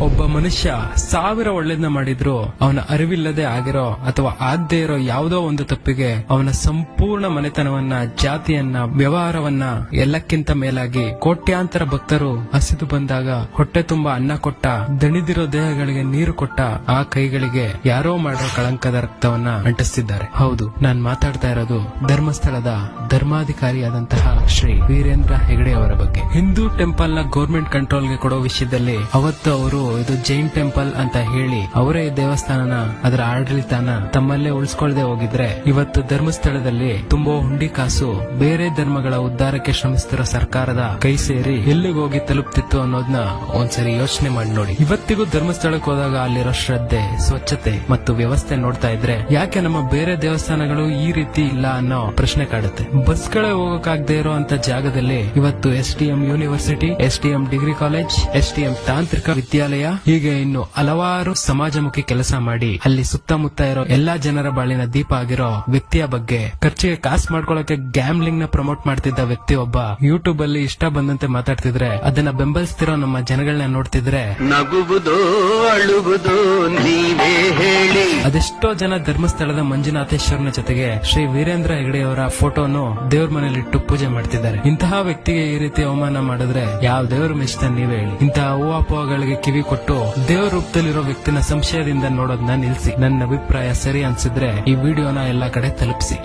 ಒಬ್ಬ ಮನುಷ್ಯ 1000 ಒಳ್ಳೇದನ್ನ ಮಾಡಿದ್ರು ಅವನ ಅರಿವಿಲ್ಲದೆ ಆಗಿರೋ ಅಥವಾ ಆಗದೆ ಇರೋ ಯಾವುದೋ ಒಂದು ತಪ್ಪಿಗೆ ಅವನ ಸಂಪೂರ್ಣ ಮನೆತನವನ್ನ, ಜಾತಿಯನ್ನ, ವ್ಯವಹಾರವನ್ನ, ಎಲ್ಲಕ್ಕಿಂತ ಮೇಲಾಗಿ ಕೋಟ್ಯಾಂತರ ಭಕ್ತರು ಹಸಿದು ಬಂದಾಗ ಹೊಟ್ಟೆ ತುಂಬಾ ಅನ್ನ ಕೊಟ್ಟ, ದಣಿದಿರೋ ದೇಹಗಳಿಗೆ ನೀರು ಕೊಟ್ಟ ಆ ಕೈಗಳಿಗೆ ಯಾರೋ ಮಾಡಿರೋ ಕಳಂಕದ ರಕ್ತವನ್ನ ಅಂಟಿಸ್ತಿದ್ದಾರೆ. ಹೌದು, ನಾನ್ ಮಾತಾಡ್ತಾ ಇರೋದು ಧರ್ಮಸ್ಥಳದ ಧರ್ಮಾಧಿಕಾರಿಯಾದಂತಹ ಶ್ರೀ ವೀರೇಂದ್ರ ಹೆಗಡೆ ಅವರ ಬಗ್ಗೆ. ಹಿಂದೂ ಟೆಂಪಲ್ ನ ಗೌರ್ಮೆಂಟ್ ಕಂಟ್ರೋಲ್ಗೆ ಕೊಡೋ ವಿಷಯದಲ್ಲಿ ಅವತ್ತು ಅವರು ಇದು ಜೈನ್ ಟೆಂಪಲ್ ಅಂತ ಹೇಳಿ ಅವರೇ ದೇವಸ್ಥಾನನ, ಅದರ ಆಡಳಿತನ ತಮ್ಮಲ್ಲೇ ಉಳಿಸ್ಕೊಳ್ದೆ ಹೋಗಿದ್ರೆ ಇವತ್ತು ಧರ್ಮಸ್ಥಳದಲ್ಲಿ ತುಂಬೋ ಹುಂಡಿ ಕಾಸು ಬೇರೆ ಧರ್ಮಗಳ ಉದ್ಧಾರಕ್ಕೆ ಶ್ರಮಿಸ್ತಿರೋ ಸರ್ಕಾರದ ಕೈ ಸೇರಿ ಎಲ್ಲಿಗೆ ಹೋಗಿ ತಲುಪ್ತಿತ್ತು ಅನ್ನೋದನ್ನ ಒಂದ್ಸರಿ ಯೋಚನೆ ಮಾಡಿ ನೋಡಿ. ಇವತ್ತಿಗೂ ಧರ್ಮಸ್ಥಳಕ್ಕೆ ಹೋದಾಗ ಅಲ್ಲಿರೋ ಶ್ರದ್ಧೆ, ಸ್ವಚ್ಛತೆ ಮತ್ತು ವ್ಯವಸ್ಥೆ ನೋಡ್ತಾ ಇದ್ರೆ ಯಾಕೆ ನಮ್ಮ ಬೇರೆ ದೇವಸ್ಥಾನಗಳು ಈ ರೀತಿ ಇಲ್ಲ ಅನ್ನೋ ಪ್ರಶ್ನೆ ಕಾಡುತ್ತೆ. ಬಸ್ಗಳೇ ಹೋಗಕ್ಕಾಗದೆ ಇರುವಂತ ಜಾಗದಲ್ಲಿ ಇವತ್ತು STM university, STM degree college, STM ತಾಂತ್ರಿಕ ವಿದ್ಯಾಲಯ, ಹೀಗೆ ಇನ್ನು ಹಲವಾರು ಸಮಾಜಮುಖಿ ಕೆಲಸ ಮಾಡಿ ಅಲ್ಲಿ ಸುತ್ತಮುತ್ತ ಇರೋ ಎಲ್ಲಾ ಜನರ ಬಾಳಿನ ದೀಪ ಆಗಿರೋ ವ್ಯಕ್ತಿಯ ಬಗ್ಗೆ, ಖರ್ಚಿಗೆ ಕಾಸು ಮಾಡ್ಕೊಳ್ಳೋಕೆ ಗ್ಯಾಮ್ಲಿಂಗ್ ನ ಪ್ರಮೋಟ್ ಮಾಡ್ತಿದ್ದ ವ್ಯಕ್ತಿ ಒಬ್ಬ ಯೂಟ್ಯೂಬ್ ಅಲ್ಲಿ ಇಷ್ಟ ಬಂದಂತೆ ಮಾತಾಡ್ತಿದ್ರೆ ಅದನ್ನ ಬೆಂಬಲಿಸ್ತಿರೋ ನಮ್ಮ ಜನಗಳನ್ನ ನೋಡ್ತಿದ್ರೆ ನಗುವುದು ಅಳುವುದು ನೀವೇ ಹೇಳಿ. ಅದೆಷ್ಟೋ ಜನ ಧರ್ಮಸ್ಥಳದ ಮಂಜುನಾಥೇಶ್ವರನ ಜೊತೆಗೆ ಶ್ರೀ ವೀರೇಂದ್ರ ಹೆಗಡೆ ಅವರ ಫೋಟೋನು ದೇವ್ರ ಮನೇಲಿಟ್ಟು ಪೂಜೆ ಮಾಡ್ತಿದ್ದಾರೆ. ಇಂತಹ ವ್ಯಕ್ತಿಗೆ ಈ ರೀತಿ ಅವಮಾನ ಮಾಡಿದ್ರೆ ಯಾವ ದೇವರು ಮೆಚ್ತಾನೆ ನೀವೇ ಹೇಳಿ. ಇಂತಹ ಊಹಾಪೋಹಗಳಿಗೆ ಕಿವಿ ಕೊಟ್ಟು ದೇವ್ರ ರೂಪದಲ್ಲಿರೋ ವ್ಯಕ್ತಿನ ಸಂಶಯದಿಂದ ನೋಡೋದನ್ನ ನಿಲ್ಸಿ. ನನ್ನ ಅಭಿಪ್ರಾಯ ಸರಿ ಅನ್ಸಿದ್ರೆ ಈ ವಿಡಿಯೋನ ಎಲ್ಲಾ ಕಡೆ ತಲುಪಿಸಿ.